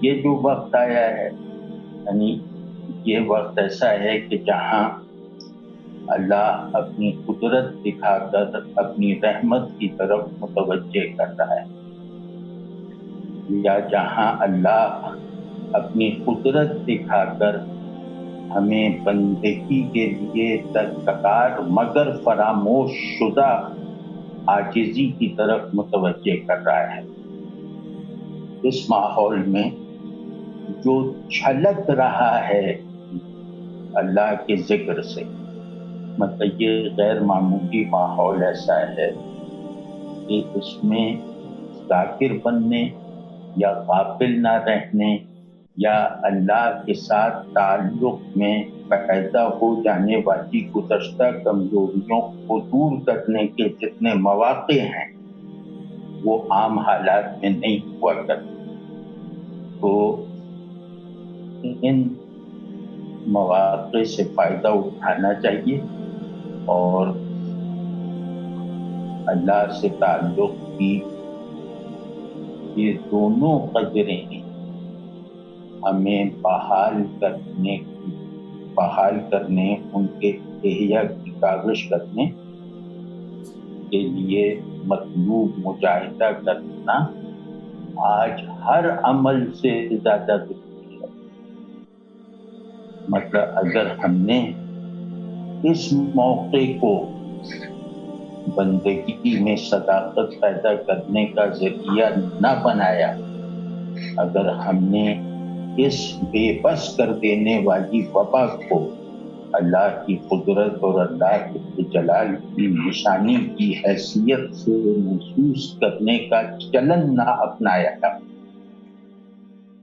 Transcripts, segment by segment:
یہ جو وقت آیا ہے، یعنی یہ وقت ایسا ہے کہ جہاں اللہ اپنی قدرت دکھا کر اپنی رحمت کی طرف متوجہ کر رہا ہے، یا جہاں اللہ اپنی قدرت دکھا کر ہمیں بندگی کے لیے درکار مگر فراموش شدہ عاجزی کی طرف متوجہ کر رہا ہے۔ اس ماحول میں جو چھلک رہا ہے اللہ کے ذکر سے، مطلب یہ غیر معمولی ماحول ایسا ہے کہ اس میں ذاکر بننے یا غافل نہ رہنے یا اللہ کے ساتھ تعلق میں پیدا ہو جانے والی گزشتہ کمزوریوں کو دور کرنے کے جتنے مواقع ہیں وہ عام حالات میں نہیں ہوا کرتے۔ تو ان مواقع سے فائدہ اٹھانا چاہیے اور اللہ سے تعلق کی یہ دونوں قدریں ہمیں بحال کرنے ان کے احیا کی کاوش کرنے کے لیے مطلوب مجاہدہ کرنا آج ہر عمل سے زیادہ ضروری ہے۔ مطلب اگر ہم نے اس موقع کو بندگی میں صداقت پیدا کرنے کا ذریعہ نہ بنایا، اگر ہم نے اس بے بس کر دینے والی وبا کو اللہ کی قدرت اور اللہ کے جلال کی نشانی کی حیثیت سے محسوس کرنے کا چلن نہ اپنایا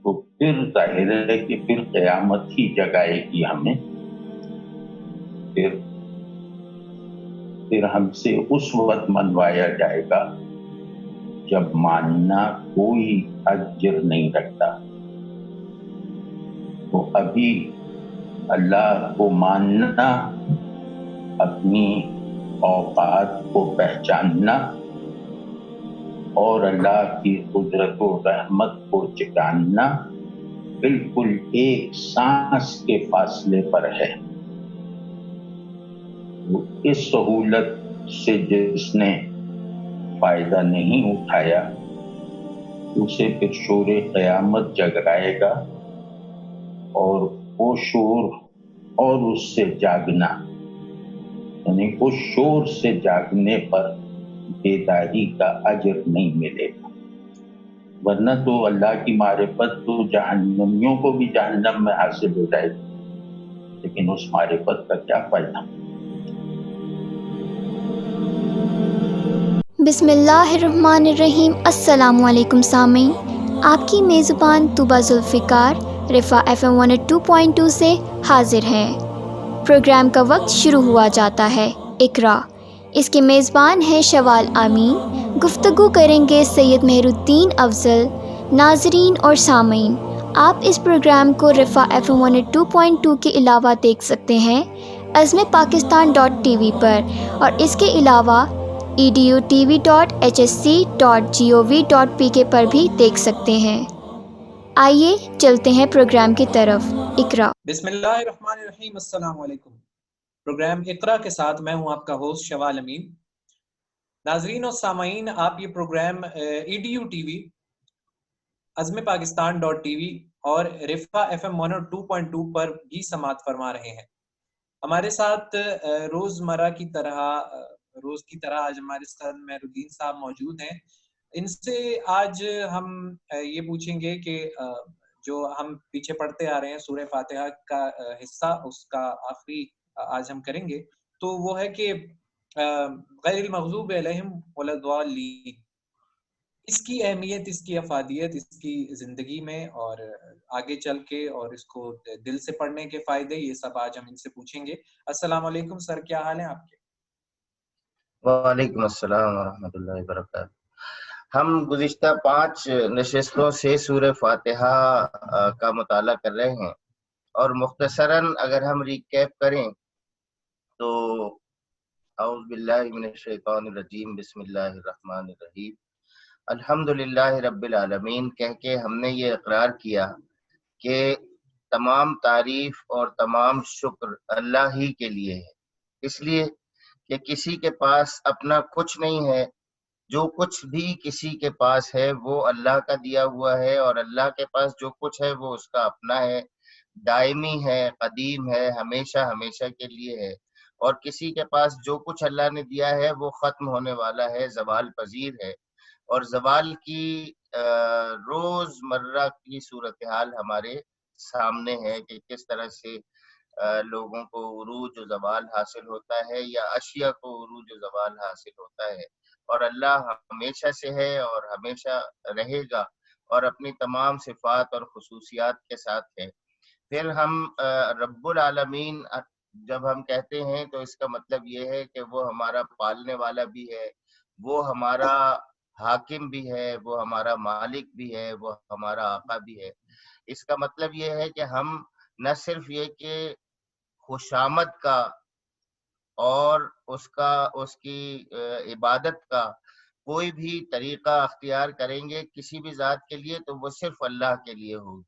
تو پھر ظاہر ہے کہ پھر قیامت ہی جگائے گی ہمیں، پھر ہم سے اس وقت منوایا جائے گا جب ماننا کوئی اجر نہیں رکھتا۔ تو ابھی اللہ کو ماننا، اپنی اوقات کو پہچاننا اور اللہ کی قدرت و رحمت کو جاننا بالکل ایک سانس کے فاصلے پر ہے۔ اس سہولت سے جس نے فائدہ نہیں اٹھایا اسے پھر شور قیامت جگائے گا، اور وہ شور اور اس سے جاگنا، یعنی اس شور سے جاگنے پر بیداری کا اجر نہیں ملے گا، ورنہ تو اللہ کی معرفت تو جہنمیوں کو بھی جہنم میں حاصل ہو جائے گی، لیکن اس معرفت کا کیا فائدہ؟ بسم اللہ الرحمن الرحیم۔ السلام علیکم سامعین، آپ کی میزبان طوبیٰ ذوالفقار رفا FM 102.2 سے حاضر ہے۔ پروگرام کا وقت شروع ہوا جاتا ہے۔ اقرا، اس کے میزبان ہیں شوال امین۔ گفتگو کریں گے سید مہر الدین افضل۔ ناظرین اور سامعین، آپ اس پروگرام کو رفا FM 102.2 کے علاوہ دیکھ سکتے ہیں azmpakistan.tv پر، اور اس کے علاوہ edutv.hsc.gov.pk پر بھی دیکھ سکتے ہیں۔ آئیے چلتے ہیں پروگرام کی طرف۔ اقرا۔ بسم اللہ الرحمن الرحیم۔ السلام علیکم۔ پروگرام اقرا کے ساتھ میں ہوں آپ کا ہوسٹ شوال امین۔ ناظرین اور سامعین، آپ یہ پروگرام edutv azmpakistan.tv اور رفا FM 102.2 پر بھی سماعت فرما رہے ہیں۔ ہمارے ساتھ روز کی طرح آج ہمارے ساتھ مہر الدین صاحب موجود ہیں۔ ان سے آج ہم یہ پوچھیں گے کہ جو ہم پیچھے پڑھتے آ رہے ہیں سورہ فاتحہ کا حصہ، اس کا آخری آج ہم کریں گے، تو وہ ہے کہ غیر المغضوب علیہم ولا الضالین، اس کی اہمیت، اس کی افادیت، اس کی زندگی میں اور آگے چل کے، اور اس کو دل سے پڑھنے کے فائدے، یہ سب آج ہم ان سے پوچھیں گے۔ السلام علیکم سر، کیا حال ہیں آپ کے؟ وعلیکم السلام ورحمۃ اللہ وبرکاتہ۔ ہم گزشتہ 5 نشستوں سے سورہ فاتحہ کا مطالعہ کر رہے ہیں، اور مختصراً اگر ہم ریکیپ کریں تو اعوذ باللہ من الشیطان الرجیم، بسم اللہ الرحمن الرحیم، الحمدللہ رب العالمین کہہ کے ہم نے یہ اقرار کیا کہ تمام تعریف اور تمام شکر اللہ ہی کے لیے ہے، اس لیے کہ کسی کے پاس اپنا کچھ نہیں ہے، جو کچھ بھی کسی کے پاس ہے وہ اللہ کا دیا ہوا ہے، اور اللہ کے پاس جو کچھ ہے وہ اس کا اپنا ہے، دائمی ہے، قدیم ہے، ہمیشہ ہمیشہ کے لیے ہے۔ اور کسی کے پاس جو کچھ اللہ نے دیا ہے وہ ختم ہونے والا ہے، زوال پذیر ہے، اور زوال کی روز مرہ کی صورتحال ہمارے سامنے ہے کہ کس طرح سے لوگوں کو عروج و زوال حاصل ہوتا ہے، یا اشیاء کو عروج و زوال حاصل ہوتا ہے، اور اللہ ہمیشہ سے ہے اور ہمیشہ رہے گا، اور اپنی تمام صفات اور خصوصیات کے ساتھ ہے۔ پھر ہم رب العالمین جب ہم کہتے ہیں تو اس کا مطلب یہ ہے کہ وہ ہمارا پالنے والا بھی ہے، وہ ہمارا حاکم بھی ہے، وہ ہمارا مالک بھی ہے، وہ ہمارا آقا بھی ہے۔ اس کا مطلب یہ ہے کہ ہم نہ صرف یہ کہ خوشامد کا اور اس کی عبادت کا کوئی بھی طریقہ اختیار کریں گے کسی بھی ذات کے لیے تو وہ صرف اللہ کے لیے ہوگی،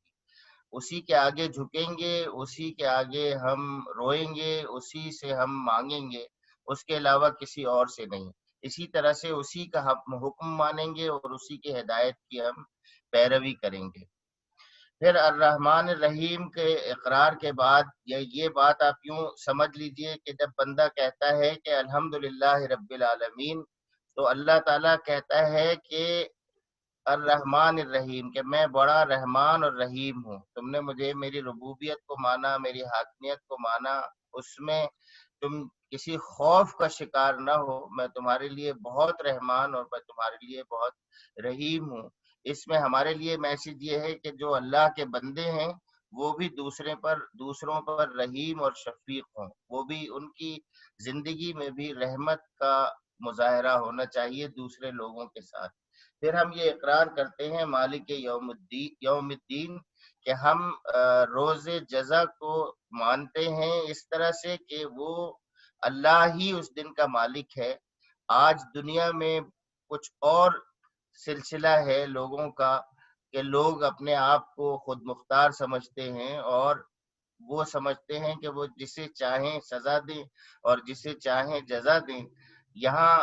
اسی کے آگے جھکیں گے، اسی کے آگے ہم روئیں گے، اسی سے ہم مانگیں گے، اس کے علاوہ کسی اور سے نہیں۔ اسی طرح سے اسی کا ہم حکم مانیں گے اور اسی کی ہدایت کی ہم پیروی کریں گے۔ پھر الرحمن الرحیم کے اقرار کے بعد یہ بات آپ یوں سمجھ لیجئے کہ جب بندہ کہتا ہے کہ الحمدللہ رب العالمین، تو اللہ تعالیٰ کہتا ہے کہ الرحمن الرحیم، کہ میں بڑا رحمان اور رحیم ہوں، تم نے مجھے میری ربوبیت کو مانا، میری حاکمیت کو مانا، اس میں تم کسی خوف کا شکار نہ ہو، میں تمہارے لیے بہت رحمان اور میں تمہارے لیے بہت رحیم ہوں۔ اس میں ہمارے لیے میسج یہ ہے کہ جو اللہ کے بندے ہیں وہ بھی دوسروں پر رحیم اور شفیق ہوں، وہ بھی ان کی زندگی میں بھی رحمت کا مظاہرہ ہونا چاہیے دوسرے لوگوں کے ساتھ۔ پھر ہم یہ اقرار کرتے ہیں مالک یوم الدین کہ ہم روز جزا کو مانتے ہیں اس طرح سے کہ وہ اللہ ہی اس دن کا مالک ہے۔ آج دنیا میں کچھ اور سلسلہ ہے لوگوں کا کہ لوگ اپنے آپ کو خود مختار سمجھتے ہیں، اور وہ سمجھتے ہیں کہ وہ جسے چاہیں سزا دیں اور جسے چاہیں جزا دیں۔ یہاں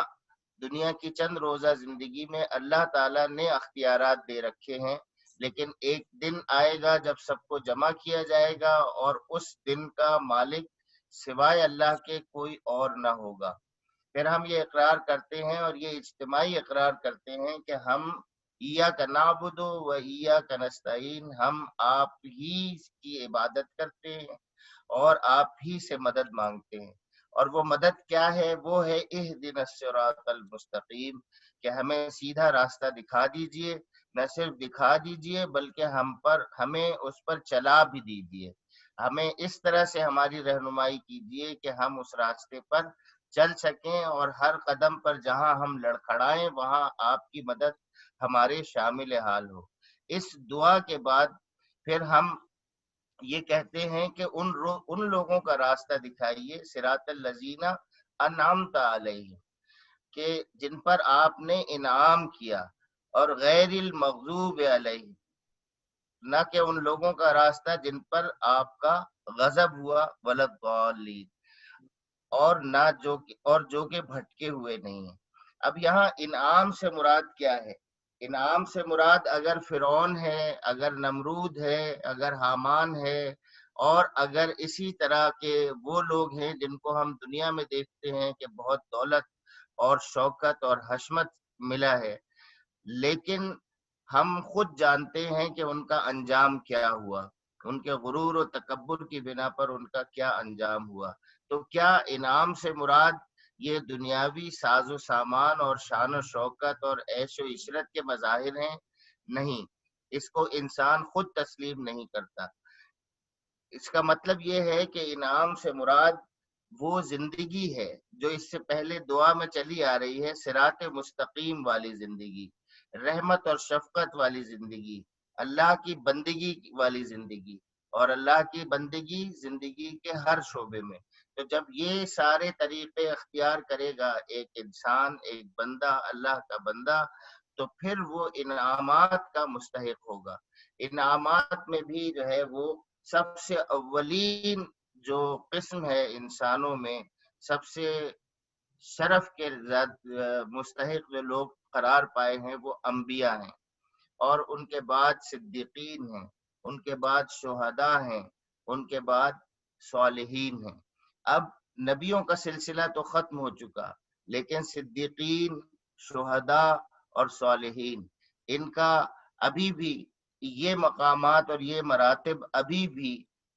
دنیا کی چند روزہ زندگی میں اللہ تعالیٰ نے اختیارات دے رکھے ہیں، لیکن ایک دن آئے گا جب سب کو جمع کیا جائے گا اور اس دن کا مالک سوائے اللہ کے کوئی اور نہ ہوگا۔ پھر ہم یہ اقرار کرتے ہیں اور یہ اجتماعی اقرار کرتے ہیں کہ ہم ایاک نعبد و ایاک نستعین، ہم آپ ہی کی عبادت کرتے ہیں اور آپ ہی سے مدد مانگتے ہیں۔ اور وہ مدد کیا ہے؟ وہ ہے اہدنا الصراط المستقیم، کہ ہمیں سیدھا راستہ دکھا دیجئے، نہ صرف دکھا دیجئے بلکہ ہمیں اس پر چلا بھی دیجئے، ہمیں اس طرح سے ہماری رہنمائی کیجئے کہ ہم اس راستے پر چل سکیں، اور ہر قدم پر جہاں ہم لڑکھڑائیں وہاں آپ کی مدد ہمارے شامل حال ہو۔ اس دعا کے بعد پھر ہم یہ کہتے ہیں کہ ان لوگوں کا راستہ دکھائیے، صراط الذین انعمت علیہم، کہ جن پر آپ نے انعام کیا، اور غیر المغضوب علیہم، نہ کہ ان لوگوں کا راستہ جن پر آپ کا غضب ہوا، ولا الضالین، اور جو کہ بھٹکے ہوئے نہیں ہیں۔ اب یہاں انعام سے مراد کیا ہے؟ انعام سے مراد اگر فرعون ہے، اگر نمرود ہے، اگر حامان ہے، اور اگر اسی طرح کے وہ لوگ ہیں جن کو ہم دنیا میں دیکھتے ہیں کہ بہت دولت اور شوکت اور حشمت ملا ہے، لیکن ہم خود جانتے ہیں کہ ان کا انجام کیا ہوا، ان کے غرور و تکبر کی بنا پر ان کا کیا انجام ہوا۔ تو کیا انعام سے مراد یہ دنیاوی ساز و سامان اور شان و شوکت اور عیش و عشرت کے مظاہر ہیں؟ نہیں، اس کو انسان خود تسلیم نہیں کرتا۔ اس کا مطلب یہ ہے کہ انعام سے مراد وہ زندگی ہے جو اس سے پہلے دعا میں چلی آ رہی ہے، صراط مستقیم والی زندگی، رحمت اور شفقت والی زندگی، اللہ کی بندگی والی زندگی، اور اللہ کی بندگی زندگی کے ہر شعبے میں۔ تو جب یہ سارے طریقے اختیار کرے گا ایک انسان، ایک بندہ، اللہ کا بندہ، تو پھر وہ انعامات کا مستحق ہوگا۔ انعامات میں بھی جو ہے وہ سب سے اولین جو قسم ہے انسانوں میں، سب سے شرف کے مستحق جو لوگ قرار پائے ہیں وہ انبیاء ہیں، اور ان کے بعد صدیقین ہیں، ان کے بعد شہداء ہیں، ان کے بعد صالحین ہیں۔ اب نبیوں کا سلسلہ تو ختم ہو چکا، لیکن صدیقین، شہداء اور صالحین، ان کا ابھی بھی یہ مقامات اور یہ مراتب ابھی بھی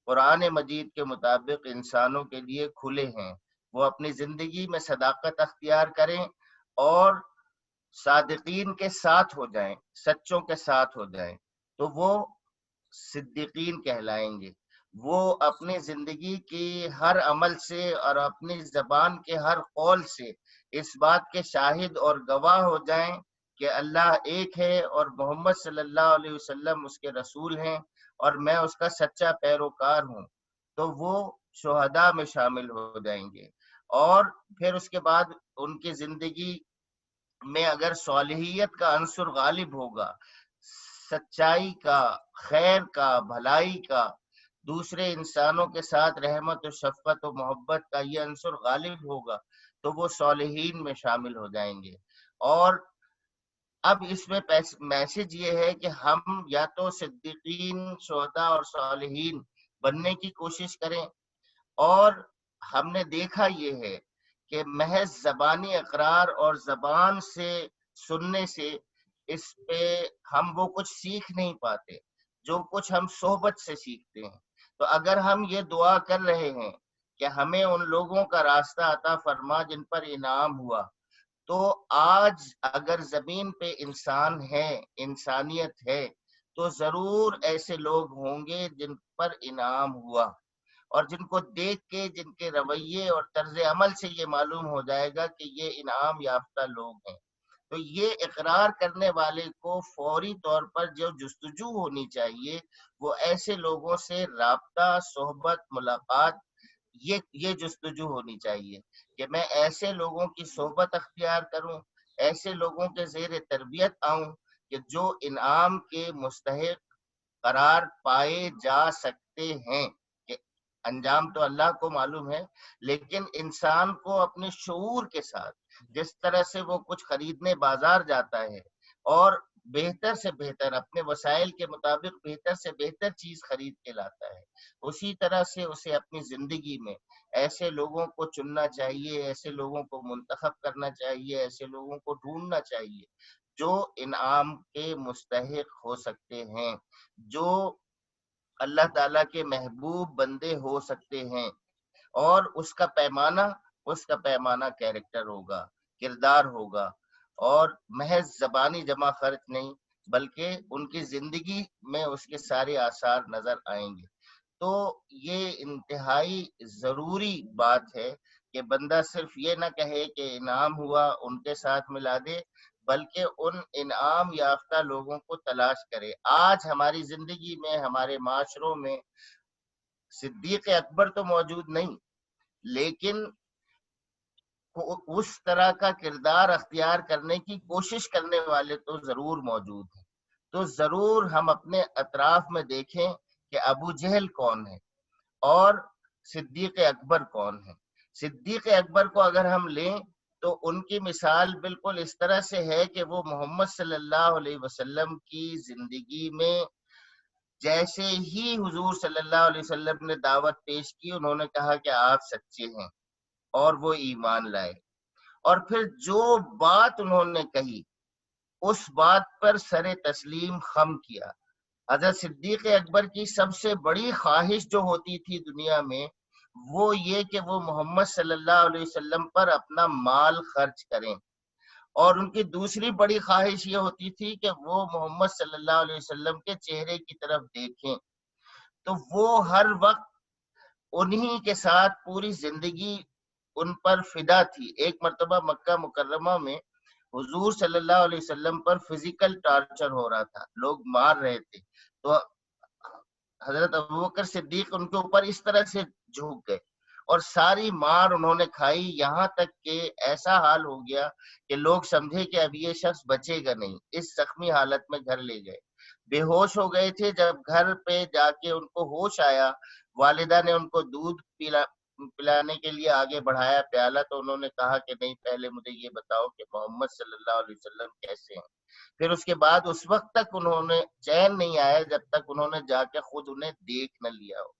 قرآن مجید کے مطابق انسانوں کے لیے کھلے ہیں۔ وہ اپنی زندگی میں صداقت اختیار کریں اور صادقین کے ساتھ ہو جائیں، سچوں کے ساتھ ہو جائیں، تو وہ صدیقین کہلائیں گے۔ وہ اپنی زندگی کی ہر عمل سے اور اپنی زبان کے ہر قول سے اس بات کے شاہد اور گواہ ہو جائیں کہ اللہ ایک ہے اور محمد صلی اللہ علیہ وسلم اس کے رسول ہیں اور میں اس کا سچا پیروکار ہوں، تو وہ شہداء میں شامل ہو جائیں گے۔ اور پھر اس کے بعد ان کی زندگی میں اگر صالحیت کا عنصر غالب ہوگا، سچائی کا، خیر کا، بھلائی کا، دوسرے انسانوں کے ساتھ رحمت و شفقت و محبت کا یہ عنصر غالب ہوگا، تو وہ صالحین میں شامل ہو جائیں گے۔ اور اب اس میں میسج یہ ہے کہ ہم یا تو صدیقین، شہداء اور صالحین بننے کی کوشش کریں، اور ہم نے دیکھا یہ ہے کہ محض زبانی اقرار اور زبان سے سننے سے اس پہ ہم وہ کچھ سیکھ نہیں پاتے جو کچھ ہم صحبت سے سیکھتے ہیں۔ تو اگر ہم یہ دعا کر رہے ہیں کہ ہمیں ان لوگوں کا راستہ عطا فرما جن پر انعام ہوا، تو آج اگر زمین پہ انسان ہے، انسانیت ہے، تو ضرور ایسے لوگ ہوں گے جن پر انعام ہوا، اور جن کو دیکھ کے، جن کے رویے اور طرز عمل سے یہ معلوم ہو جائے گا کہ یہ انعام یافتہ لوگ ہیں۔ تو یہ اقرار کرنے والے کو فوری طور پر جو جستجو ہونی چاہیے وہ ایسے لوگوں سے رابطہ، صحبت، ملاقات، یہ جستجو ہونی چاہیے کہ میں ایسے لوگوں کی صحبت اختیار کروں، ایسے لوگوں کے زیر تربیت آؤں کہ جو انعام کے مستحق قرار پائے جا سکتے ہیں۔ کہ انجام تو اللہ کو معلوم ہے، لیکن انسان کو اپنے شعور کے ساتھ، جس طرح سے وہ کچھ خریدنے بازار جاتا ہے اور بہتر سے بہتر اپنے وسائل کے مطابق بہتر سے بہتر چیز خرید کے لاتا ہے، اسی طرح سے اسے اپنی زندگی میں ایسے لوگوں کو چننا چاہیے، ایسے لوگوں کو منتخب کرنا چاہیے، ایسے لوگوں کو ڈھونڈنا چاہیے جو انعام کے مستحق ہو سکتے ہیں، جو اللہ تعالیٰ کے محبوب بندے ہو سکتے ہیں، اور اس کا پیمانہ کیریکٹر ہوگا، کردار ہوگا، اور محض زبانی جمع خرچ نہیں بلکہ ان کی زندگی میں اس کے سارے آثار نظر آئیں گے۔ تو یہ انتہائی ضروری بات ہے کہ بندہ صرف یہ نہ کہے کہ انعام ہوا ان کے ساتھ ملا دے، بلکہ ان انعام یافتہ لوگوں کو تلاش کرے۔ آج ہماری زندگی میں، ہمارے معاشروں میں صدیق اکبر تو موجود نہیں، لیکن اس طرح کا کردار اختیار کرنے کی کوشش کرنے والے تو ضرور موجود ہیں۔ تو ضرور ہم اپنے اطراف میں دیکھیں کہ ابو جہل کون ہے اور صدیق اکبر کون ہے۔ صدیق اکبر کو اگر ہم لیں تو ان کی مثال بالکل اس طرح سے ہے کہ وہ محمد صلی اللہ علیہ وسلم کی زندگی میں جیسے ہی حضور صلی اللہ علیہ وسلم نے دعوت پیش کی، انہوں نے کہا کہ آپ سچے ہیں، اور وہ ایمان لائے، اور پھر جو بات انہوں نے کہی اس بات پر سر تسلیم خم کیا۔ حضرت صدیق اکبر کی سب سے بڑی خواہش جو ہوتی تھی دنیا میں وہ یہ کہ وہ محمد صلی اللہ علیہ وسلم پر اپنا مال خرچ کریں، اور ان کی دوسری بڑی خواہش یہ ہوتی تھی کہ وہ محمد صلی اللہ علیہ وسلم کے چہرے کی طرف دیکھیں۔ تو وہ ہر وقت انہی کے ساتھ پوری زندگی ان پر فدا تھی۔ ایک مرتبہ مکہ مکرمہ میں حضور صلی اللہ علیہ وسلم پر فزیکل ٹارچر ہو رہا تھا، لوگ مار رہے تھے، تو حضرت ابوبکر صدیق ان کے اوپر اس طرح سے جھک گئے اور ساری مار انہوں نے کھائی، یہاں تک کہ ایسا حال ہو گیا کہ لوگ سمجھے کہ اب یہ شخص بچے گا نہیں، اس زخمی حالت میں گھر لے گئے، بے ہوش ہو گئے تھے۔ جب گھر پہ جا کے ان کو ہوش آیا، والدہ نے ان کو دودھ پلانے کے لیے آگے بڑھایا پیالہ، تو انہوں نے کہا کہ نہیں، پہلے مجھے یہ بتاؤ کہ محمد صلی اللہ علیہ وسلم کیسے ہیں۔ پھر اس کے بعد اس وقت تک انہوں نے چین نہیں آیا جب تک انہوں نے جا کے خود انہیں دیکھ نہ لیا ہو۔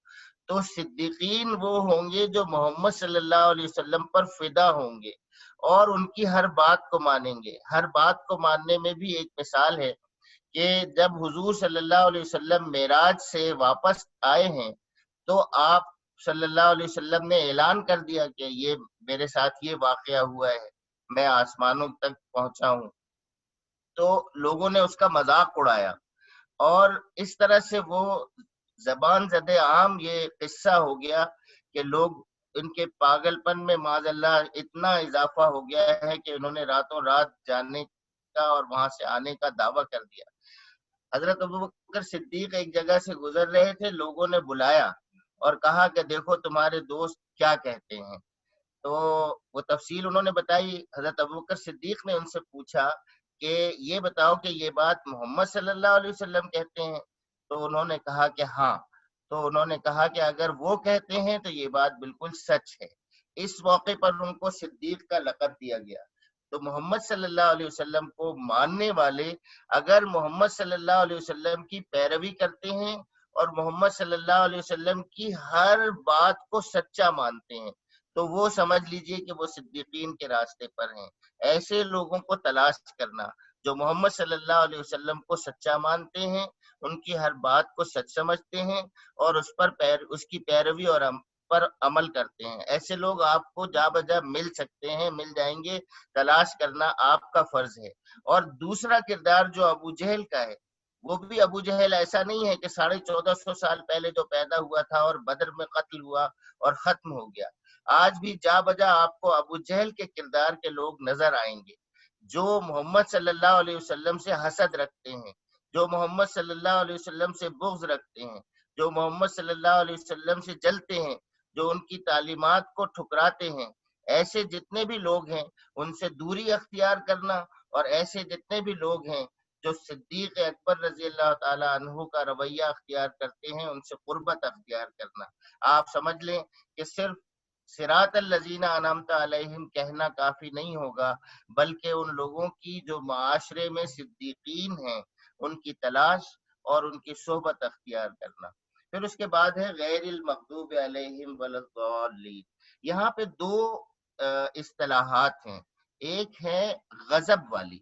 تو صدیقین وہ ہوں گے جو محمد صلی اللہ علیہ وسلم پر فدا ہوں گے اور ان کی ہر بات کو مانیں گے۔ ہر بات کو ماننے میں بھی ایک مثال ہے کہ جب حضور صلی اللہ علیہ وسلم معراج سے واپس آئے ہیں تو آپ صلی اللہ علیہ وسلم نے اعلان کر دیا کہ یہ میرے ساتھ یہ واقعہ ہوا ہے، میں آسمانوں تک پہنچا ہوں۔ تو لوگوں نے اس کا مذاق اڑایا اور اس طرح سے وہ زبان زد عام یہ قصہ ہو گیا کہ لوگ ان کے پاگل پن میں معاذ اللہ اتنا اضافہ ہو گیا ہے کہ انہوں نے راتوں رات جانے کا اور وہاں سے آنے کا دعویٰ کر دیا۔ حضرت ابوبکر صدیق ایک جگہ سے گزر رہے تھے، لوگوں نے بلایا اور کہا کہ دیکھو تمہارے دوست کیا کہتے ہیں۔ تو وہ تفصیل انہوں نے بتائی۔ حضرت ابوبکر صدیق نے ان سے پوچھا کہ یہ بتاؤ کہ یہ بات محمد صلی اللہ علیہ وسلم کہتے ہیں؟ تو انہوں نے کہا کہ ہاں۔ تو انہوں نے کہا کہ اگر وہ کہتے ہیں تو یہ بات بالکل سچ ہے۔ اس موقع پر ان کو صدیق کا لقب دیا گیا۔ تو محمد صلی اللہ علیہ وسلم کو ماننے والے اگر محمد صلی اللہ علیہ وسلم کی پیروی کرتے ہیں اور محمد صلی اللہ علیہ وسلم کی ہر بات کو سچا مانتے ہیں تو وہ سمجھ لیجئے کہ وہ صدیقین کے راستے پر ہیں۔ ایسے لوگوں کو تلاش کرنا جو محمد صلی اللہ علیہ وسلم کو سچا مانتے ہیں، ان کی ہر بات کو سچ سمجھتے ہیں اور اس کی پیروی اور پر عمل کرتے ہیں۔ ایسے لوگ آپ کو جا بجا مل سکتے ہیں، مل جائیں گے، تلاش کرنا آپ کا فرض ہے۔ اور دوسرا کردار جو ابو جہل کا ہے، وہ بھی ابو جہل ایسا نہیں ہے کہ 1450 سال پہلے جو پیدا ہوا تھا اور بدر میں قتل ہوا اور ختم ہو گیا۔ آج بھی جا بجا آپ کو ابو جہل کے کردار کے لوگ نظر آئیں گے جو محمد صلی اللہ علیہ وسلم سے حسد رکھتے ہیں، جو محمد صلی اللہ علیہ وسلم سے بغض رکھتے ہیں، جو محمد صلی اللہ علیہ وسلم سے جلتے ہیں، جو ان کی تعلیمات کو ٹھکراتے ہیں۔ ایسے جتنے بھی لوگ ہیں ان سے دوری اختیار کرنا، اور ایسے جتنے بھی لوگ ہیں جو صدیق اکبر رضی اللہ تعالی عنہ کا رویہ اختیار کرتے ہیں ان سے قربت اختیار کرنا۔ آپ سمجھ لیں کہ صرف صراط الذین انعمت علیہم کہنا کافی نہیں ہوگا، بلکہ ان لوگوں کی جو معاشرے میں صدیقین ہیں ان کی تلاش اور ان کی صحبت اختیار کرنا۔ پھر اس کے بعد ہے غیر المغضوب علیہم ولا الضالین۔ یہاں پہ دو اصطلاحات ہیں، ایک ہے غضب والی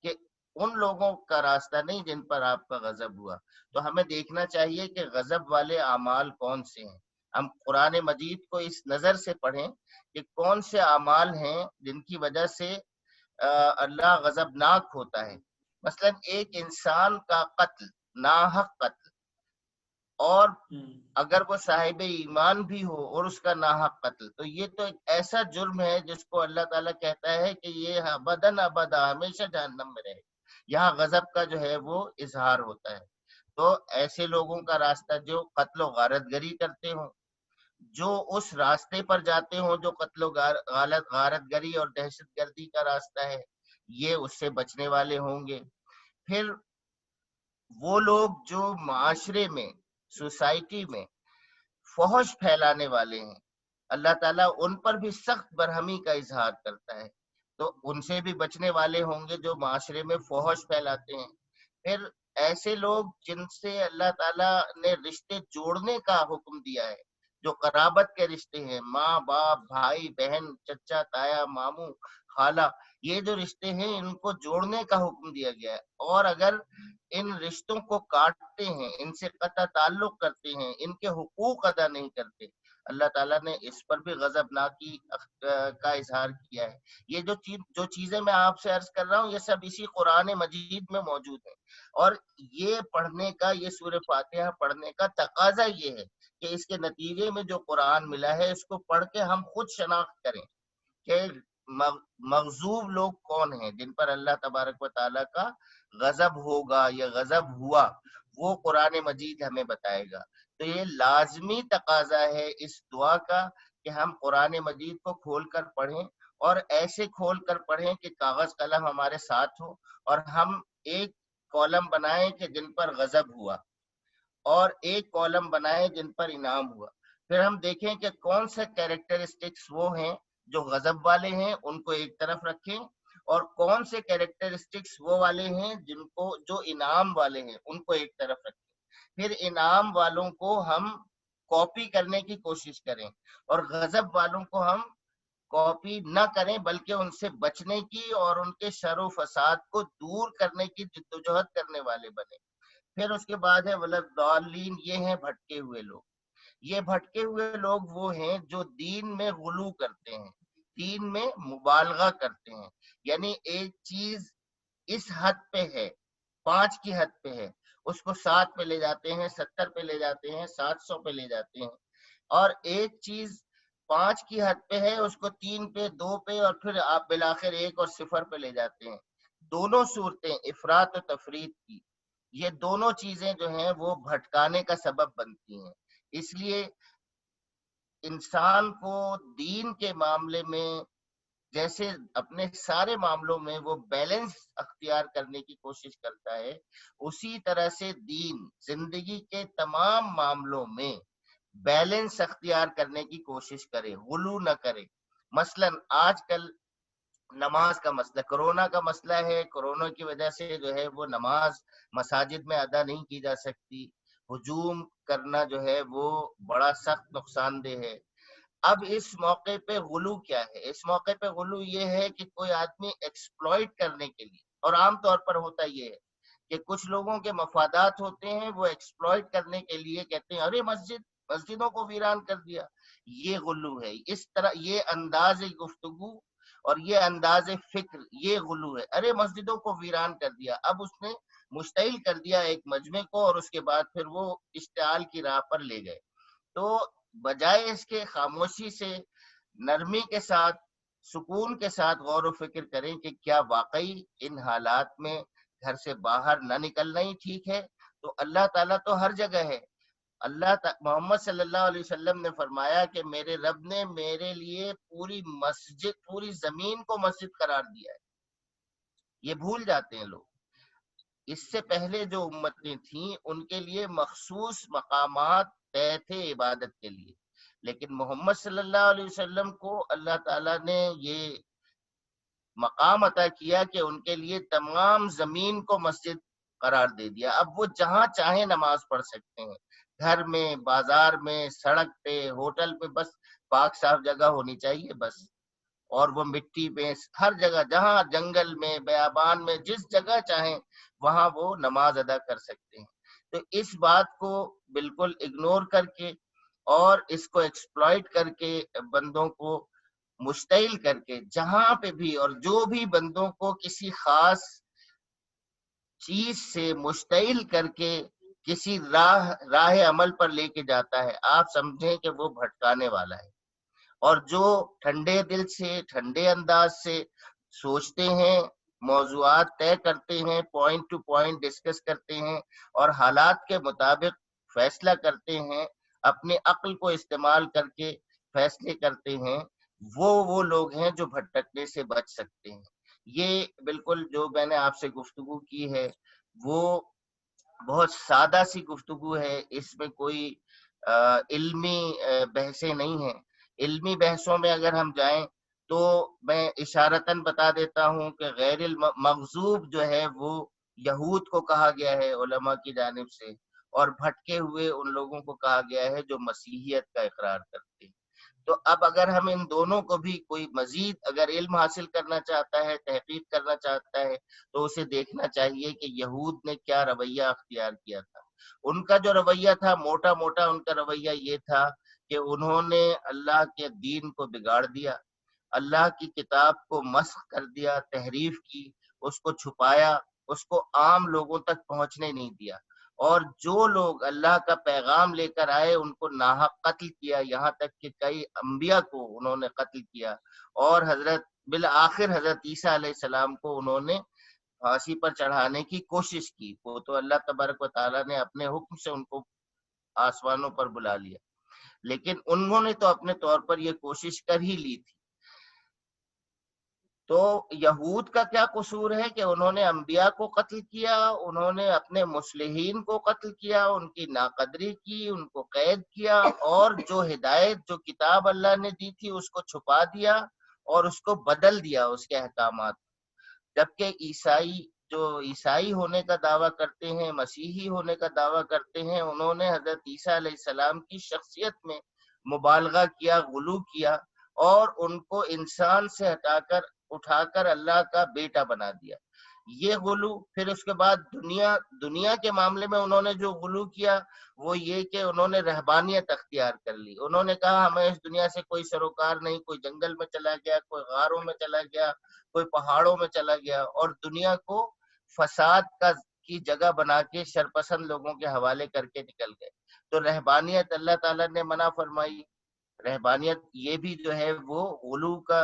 کہ ان لوگوں کا راستہ نہیں جن پر آپ کا غضب ہوا۔ تو ہمیں دیکھنا چاہیے کہ غضب والے اعمال کون سے ہیں۔ ہم قرآن مجید کو اس نظر سے پڑھیں کہ کون سے اعمال ہیں جن کی وجہ سے اللہ غضبناک ہوتا ہے۔ مثلا ایک انسان کا قتل، ناحق قتل، اور اگر وہ صاحب ایمان بھی ہو اور اس کا ناحق قتل، تو یہ تو ایک ایسا جرم ہے جس کو اللہ تعالیٰ کہتا ہے کہ یہ ابداً ابدا ہمیشہ جہنم میں رہے۔ یہاں غضب کا جو ہے وہ اظہار ہوتا ہے۔ تو ایسے لوگوں کا راستہ جو قتل و غارت گری کرتے ہوں، جو اس راستے پر جاتے ہوں جو قتل و غارت گری اور دہشت گردی کا راستہ ہے، یہ اس سے بچنے والے ہوں گے۔ پھر وہ لوگ جو معاشرے میں، سوسائٹی میں فحش پھیلانے والے ہیں، اللہ تعالیٰ ان پر بھی سخت برہمی کا اظہار کرتا ہے، تو ان سے بھی بچنے والے ہوں گے جو معاشرے میں فحش پھیلاتے ہیں۔ پھر ایسے لوگ جن سے اللہ تعالیٰ نے رشتے جوڑنے کا حکم دیا ہے، جو قرابت کے رشتے ہیں، ماں باپ، بھائی بہن، چچا تایا، ماموں، خالہ، یہ جو رشتے ہیں ان کو جوڑنے کا حکم دیا گیا ہے۔ اور اگر ان رشتوں کو کاٹتے ہیں، ان سے قطع تعلق کرتے ہیں، ان کے حقوق ادا نہیں کرتے، اللہ تعالیٰ نے اس پر بھی غضبناکی کا اظہار کیا ہے۔ یہ جو چیزیں میں آپ سے عرض کر رہا ہوں یہ سب اسی قرآن مجید میں موجود ہیں، اور یہ پڑھنے کا، یہ سورہ فاتحہ پڑھنے کا تقاضا یہ ہے کہ اس کے نتیجے میں جو قرآن ملا ہے اس کو پڑھ کے ہم خود شناخت کریں کہ مغضوب لوگ کون ہیں جن پر اللہ تبارک و تعالیٰ کا غضب ہوگا یا غضب ہوا، وہ قرآن مجید ہمیں بتائے گا۔ تو یہ لازمی تقاضا ہے اس دعا کا کہ ہم قرآن مجید کو کھول کر پڑھیں، اور ایسے کھول کر پڑھیں کہ کاغذ قلم ہمارے ساتھ ہو، اور ہم ایک کالم بنائیں کہ جن پر غضب ہوا اور ایک کالم بنائیں جن پر انعام ہوا. پھر ہم دیکھیں کہ کون سے کیریکٹرسٹکس وہ ہیں جو غضب والے ہیں، ان کو ایک طرف رکھیں، اور کون سے کیریکٹرسٹکس وہ والے ہیں جن کو جو انعام والے ہیں ان کو ایک طرف رکھیں. پھر انعام والوں کو ہم کاپی کرنے کی کوشش کریں، اور غضب والوں کو ہم کاپی نہ کریں بلکہ ان سے بچنے کی اور ان کے شر و فساد کو دور کرنے کی جدوجہد کرنے والے بنے. پھر اس کے بعد ہے ولضالین، یہ ہیں بھٹکے ہوئے لوگ. یہ بھٹکے ہوئے لوگ وہ ہیں جو دین میں غلو کرتے ہیں، دین میں مبالغہ کرتے ہیں، یعنی ایک چیز اس حد پہ ہے، 5 کی حد پہ ہے، اس کو 7 پہ لے جاتے ہیں، 70 پہ لے جاتے ہیں، 700 پہ لے جاتے ہیں. اور ایک چیز 5 کی حد پہ ہے، اس کو 3 پہ، 2 پہ، اور پھر آپ بالآخر 1 اور 0 پہ لے جاتے ہیں. دونوں صورتیں افراط و تفریط کی، یہ دونوں چیزیں جو ہیں وہ بھٹکانے کا سبب بنتی ہیں. اس لیے انسان کو دین کے معاملے میں جیسے اپنے سارے معاملوں میں وہ بیلنس اختیار کرنے کی کوشش کرتا ہے، اسی طرح سے دین زندگی کے تمام معاملوں میں بیلنس اختیار کرنے کی کوشش کرے، غلو نہ کرے. مثلا آج کل نماز کا مسئلہ، کرونا کا مسئلہ ہے، کرونا کی وجہ سے جو ہے وہ نماز مساجد میں ادا نہیں کی جا سکتی، ہجوم کرنا جو ہے وہ بڑا سخت نقصان دہ ہے. اب اس موقع پہ غلو کیا ہے؟ اس موقع پہ غلو یہ ہے کہ کوئی آدمی ایکسپلوئٹ کرنے کے لیے، اور عام طور پر ہوتا یہ ہے کہ کچھ لوگوں کے مفادات ہوتے ہیں، وہ ایکسپلوئٹ کرنے کے لیے کہتے ہیں ارے مسجدوں کو ویران کر دیا. یہ غلو ہے. اس طرح یہ انداز گفتگو اور یہ انداز فکر یہ غلو ہے. ارے مسجدوں کو ویران کر دیا، اب اس نے مشتعل کر دیا ایک مجمع کو، اور اس کے بعد پھر وہ اشتعال کی راہ پر لے گئے. تو بجائے اس کے خاموشی سے، نرمی کے ساتھ، سکون کے ساتھ غور و فکر کریں کہ کیا واقعی ان حالات میں گھر سے باہر نہ نکلنا ہی ٹھیک ہے. تو اللہ تعالیٰ تو ہر جگہ ہے. محمد صلی اللہ علیہ وسلم نے فرمایا کہ میرے رب نے میرے لیے پوری زمین کو مسجد قرار دیا ہے. یہ بھول جاتے ہیں لوگ. اس سے پہلے جو امتیں تھیں ان کے لیے مخصوص مقامات طے تھے عبادت کے لیے، لیکن محمد صلی اللہ علیہ وسلم کو اللہ تعالیٰ نے یہ مقام عطا کیا کہ ان کے لیے تمام زمین کو مسجد قرار دے دیا. اب وہ جہاں چاہیں نماز پڑھ سکتے ہیں، گھر میں، بازار میں، سڑک پہ، ہوٹل پہ، بس پاک صاف جگہ ہونی چاہیے بس. اور وہ مٹی پہ، ہر جگہ، جہاں جنگل میں، بیابان میں، جس جگہ چاہیں وہاں وہ نماز ادا کر سکتے ہیں. تو اس بات کو بالکل اگنور کر کے اور اس کو ایکسپلائٹ کر کے بندوں کو مشتعل کر کے جہاں پہ بھی، اور جو بھی بندوں کو کسی خاص چیز سے مشتعل کر کے کسی راہ عمل پر لے کے جاتا ہے، آپ سمجھیں کہ وہ بھٹکانے والا ہے. اور جو ٹھنڈے دل سے، ٹھنڈے انداز سے سوچتے ہیں، موضوعات طے کرتے ہیں، پوائنٹ ٹو پوائنٹ ڈسکس کرتے ہیں اور حالات کے مطابق فیصلہ کرتے ہیں، اپنے عقل کو استعمال کر کے فیصلے کرتے ہیں، وہ لوگ ہیں جو بھٹکنے سے بچ سکتے ہیں. یہ بالکل جو میں نے آپ سے گفتگو کی ہے وہ بہت سادہ سی گفتگو ہے، اس میں کوئی علمی بحثیں نہیں ہیں. علمی بحثوں میں اگر ہم جائیں تو میں اشارتاً بتا دیتا ہوں کہ غیر المغضوب جو ہے وہ یہود کو کہا گیا ہے علماء کی جانب سے، اور بھٹکے ہوئے ان لوگوں کو کہا گیا ہے جو مسیحیت کا اقرار کرتے ہیں. تو اب اگر ہم ان دونوں کو بھی، کوئی مزید اگر علم حاصل کرنا چاہتا ہے، تحقیق کرنا چاہتا ہے، تو اسے دیکھنا چاہیے کہ یہود نے کیا رویہ اختیار کیا تھا. ان کا جو رویہ تھا، موٹا موٹا ان کا رویہ یہ تھا کہ انہوں نے اللہ کے دین کو بگاڑ دیا، اللہ کی کتاب کو مسخ کر دیا، تحریف کی، اس کو چھپایا، اس کو عام لوگوں تک پہنچنے نہیں دیا. اور جو لوگ اللہ کا پیغام لے کر آئے ان کو ناحق قتل کیا، یہاں تک کہ کئی انبیاء کو انہوں نے قتل کیا. اور بالآخر حضرت عیسیٰ علیہ السلام کو انہوں نے پھانسی پر چڑھانے کی کوشش کی. وہ تو اللہ تبارک و تعالیٰ نے اپنے حکم سے ان کو آسمانوں پر بلا لیا. لیکن انہوں نے تو اپنے طور پر یہ کوشش کر ہی لی تھی. تو یہود کا کیا قصور ہے کہ انہوں نے انبیاء کو قتل کیا، انہوں نے اپنے مصلحین کو قتل کیا، ان کی ناقدری کی، ان کو قید کیا، اور جو ہدایت، جو کتاب اللہ نے دی تھی اس کو چھپا دیا اور اس کو بدل دیا اس کے احکامات. جبکہ عیسائی ہونے کا دعویٰ کرتے ہیں، مسیحی ہونے کا دعویٰ کرتے ہیں، انہوں نے حضرت عیسیٰ علیہ السلام کی شخصیت میں مبالغہ کیا، غلو کیا، اور ان کو انسان سے اٹھا کر اللہ کا بیٹا بنا دیا. یہ غلو. پھر اس کے بعد دنیا کے معاملے میں انہوں نے جو غلو کیا وہ یہ کہ انہوں نے رہبانیت اختیار کر لی. انہوں نے کہا ہمیں اس دنیا سے کوئی سروکار نہیں، کوئی جنگل میں چلا گیا، کوئی غاروں میں چلا گیا، کوئی پہاڑوں میں چلا گیا، اور دنیا کو فساد کی جگہ بنا کے شرپسند لوگوں کے حوالے کر کے نکل گئے. تو رہبانیت اللہ تعالیٰ نے منع فرمائی. رہبانیت یہ بھی جو ہے وہ غلو کا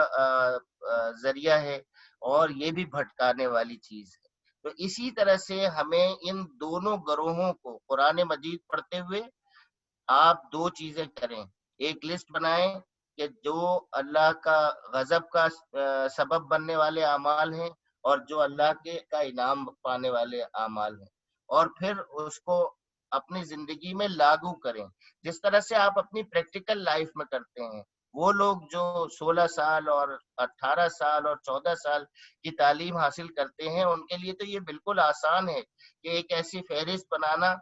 ذریعہ ہے، اور یہ بھی بھٹکانے والی چیز ہے. تو اسی طرح سے ہمیں ان دونوں گروہوں کو قرآن مجید پڑھتے ہوئے آپ دو چیزیں کریں. ایک لسٹ بنائیں کہ جو اللہ کا غضب کا سبب بننے والے اعمال ہیں اور جو اللہ کا انعام پانے والے اعمال ہیں، اور پھر اس کو اپنی زندگی میں لاگو کریں جس طرح سے آپ اپنی پریکٹیکل لائف میں کرتے ہیں. وہ لوگ جو 16 سال اور 18 سال اور 14 سال کی تعلیم حاصل کرتے ہیں ان کے لیے تو یہ بالکل آسان ہے کہ ایک ایسی فہرست بنانا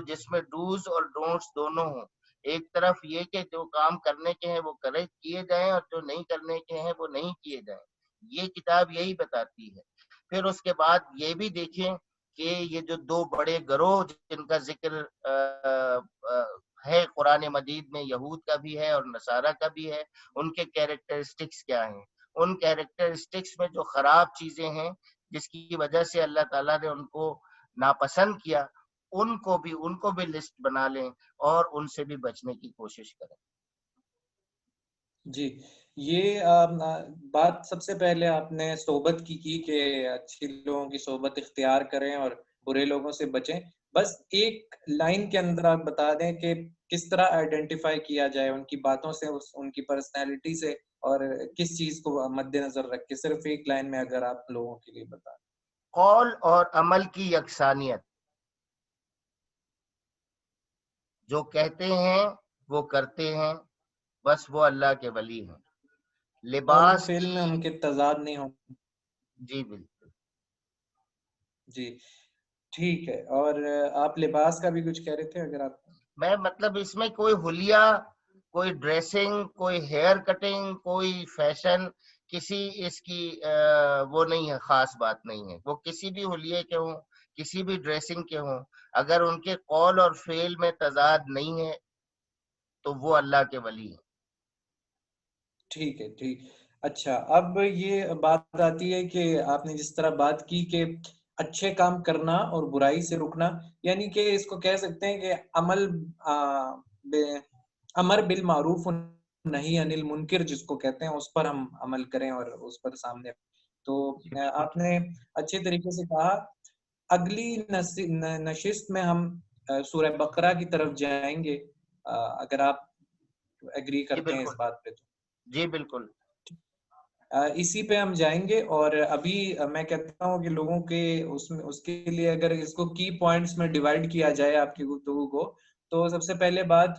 جس میں ڈوز اور ڈونٹس دونوں ہوں. ایک طرف یہ کہ جو کام کرنے کے ہیں وہ کیے جائیں اور جو نہیں کرنے کے ہیں وہ نہیں کیے جائیں. یہ کتاب یہی بتاتی ہے. پھر اس کے بعد یہ بھی دیکھیں کہ یہ جو دو بڑے گروہ جن کا ذکر ہے قرآن مجید میں، یہود کا بھی ہے اور نصارہ کا بھی ہے، ان کے کیریکٹرسٹکس کیا ہیں. ان کیریکٹرسٹکس میں جو خراب چیزیں ہیں جس کی وجہ سے اللہ تعالیٰ نے ان کو ناپسند کیا، ان کو بھی لسٹ بنا لیں اور ان سے بھی بچنے کی کوشش کریں. جی، یہ بات سب سے پہلے آپ نے صحبت کی کہ اچھی لوگوں کی صحبت اختیار کریں اور برے لوگوں سے بچیں. بس ایک لائن کے اندر آپ بتا دیں کہ کس طرح آئیڈینٹیفائی کیا جائے ان کی باتوں سے، ان کی پرسنالٹی سے، اور کس چیز کو مد نظر رکھ کے، صرف ایک لائن میں اگر آپ لوگوں کے لیے بتا دیں. قول اور عمل کی یکسانیت. جو کہتے ہیں وہ کرتے ہیں، بس وہ اللہ کے ولی ہیں. لباس فعل میں ان کے تضاد نہیں ہوں. جی بالکل. جی ٹھیک ہے. اور آپ لباس کا بھی کچھ کہہ رہے تھے؟ اگر آپ میں مطلب اس میں کوئی حلیہ، کوئی ڈریسنگ، کوئی ہیئر کٹنگ، کوئی فیشن، کسی اس کی وہ نہیں ہے، خاص بات نہیں ہے. وہ کسی بھی حلیے کے ہوں، کسی بھی ڈریسنگ کے ہوں، اگر ان کے قول اور فعل میں تضاد نہیں ہے تو وہ اللہ کے ولی ہیں. ٹھیک ہے. ٹھیک. اچھا، اب یہ بات آتی ہے کہ آپ نے جس طرح بات کی کہ اچھے کام کرنا اور برائی سے رکنا، یعنی کہ اس کو کہہ سکتے ہیں کہ امر بالمعروف نہی عن المنکر جس کو کہتے ہیں، اس پر ہم عمل کریں اور اس پر سامنے. تو آپ نے اچھے طریقے سے کہا. اگلی نشست میں ہم سورہ بقرہ کی طرف جائیں گے، اگر آپ ایگری کرتے ہیں اس بات پہ. تو جی بالکل. اسی پہ ہم جائیں گے. اور ابھی میں کہتا ہوں کہ لوگوں کے اس کے لیے اگر اس کو کی پوائنٹس میں ڈیوائیڈ کیا جائے آپ کی گفتگو کو، تو سب سے پہلے بات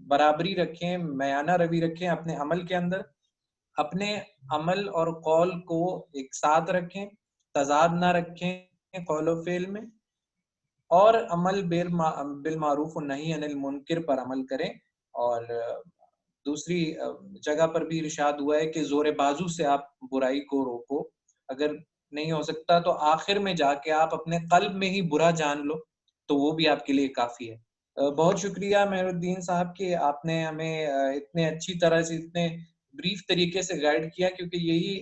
برابری رکھیں، میانہ روی رکھیں اپنے عمل کے اندر. اپنے عمل اور قول کو ایک ساتھ رکھیں، تضاد نہ رکھیں قول و فعل میں، اور عمل بالمعروف والنہی عن المنکر پر عمل کریں. اور دوسری جگہ پر بھی ارشاد ہوا ہے کہ زور بازو سے آپ برائی کو روکو. اگر نہیں ہو سکتا تو آخر میں جا کے آپ اپنے قلب میں ہی برا جان لو، تو وہ بھی آپ کے لیے کافی ہے. بہت شکریہ مہر الدین صاحب کہ آپ نے ہمیں اتنے اچھی طرح سے، اتنے بریف طریقے سے گائیڈ کیا، کیونکہ یہی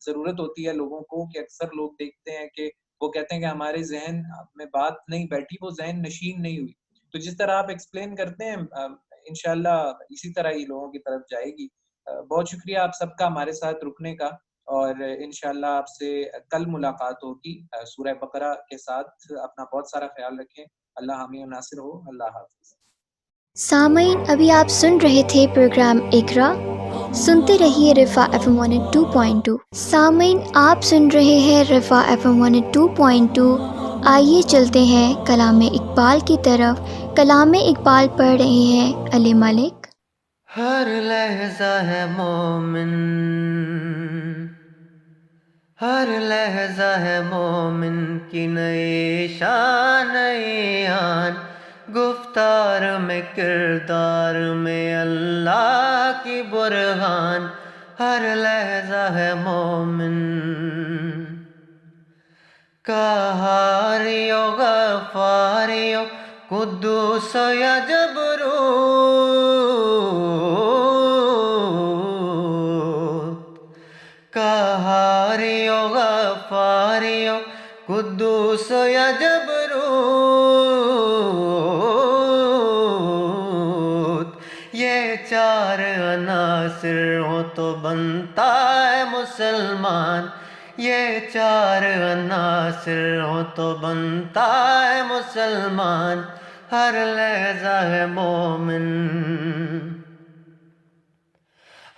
ضرورت ہوتی ہے لوگوں کو، کہ اکثر لوگ دیکھتے ہیں کہ وہ کہتے ہیں کہ ہمارے ذہن میں بات نہیں بیٹھی، وہ ذہن نشین نہیں ہوئی. تو جس طرح آپ ایکسپلین کرتے ہیں انشاءاللہ اسی طرح ہی لوگوں کی طرف جائے گی. بہت شکریہ آپ سب کا ہمارے ساتھ رکنے کا، اور انشاءاللہ آپ سے کل ملاقات ہوگی سورہ بقرہ کے ساتھ. اپنا بہت سارا خیال رکھیں. اللہ حامی و ناصر ہو. اللہ حافظ. سامعین ابھی آپ سن رہے تھے پروگرام اقرا، سنتے رہیے رفا ایف ایم 102.2۔ سامعین آپ سن رہے ہیں رفا ایف ایم 102.2۔ آئیے چلتے ہیں کلام اقبال کی طرف۔ کلام اقبال پڑھ رہے ہیں علی ملک۔ ہر لحظہ ہے مومن، ہر لحظہ ہے مومن کی نئی شان نئی آن، گفتار میں کردار میں اللہ کی برہان، ہر لحظہ ہے مومن۔ قہاریو غفاریو قدوس یا جبروت، قہاریو غفاریو قدوس یا جبروت، یہ چار عناصر ہو تو بنتا ہے مسلمان، یہ چار عناصر ہو تو بنتا ہے مسلمان، ہر لحظہ ہے مومن۔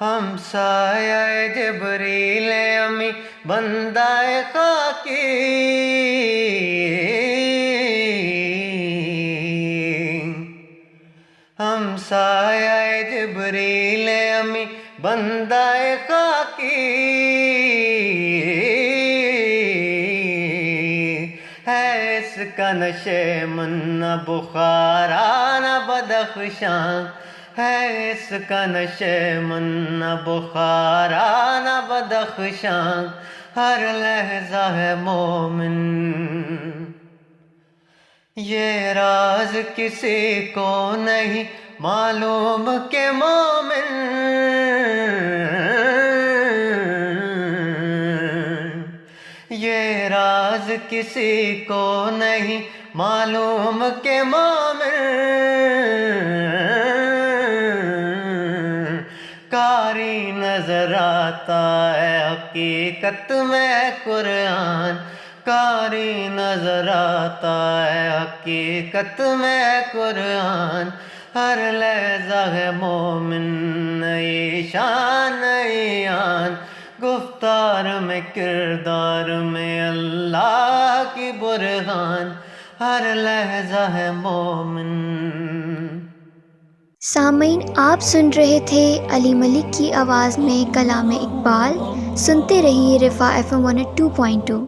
ہم سایہ جبریل امی بندہ خاکی، ہم سایہ جبریل امی بندہ خاکی، ہے اس کا نشے من نہ بخارا نہ بدخشاں، ہے اس کا نشے من نہ بخارا نہ بدخشاں، ہر لحظہ ہے مومن۔ یہ راز کسی کو نہیں معلوم کہ مومن، یہ راز کسی کو نہیں معلوم کہ مومن، قاری نظر آتا ہے حقیقت میں قرآن، قاری نظر آتا ہے حقیقت میں قرآن، ہر لحظہ ہے مومن نئی شان نئی آن، گفتار میں کردار میں اللہ کی برہان، ہر لحظہ ہے مومن۔ سامعین آپ سن رہے تھے علی ملک کی آواز میں کلام اقبال، سنتے رہیے رفا ایف ایم 102.2۔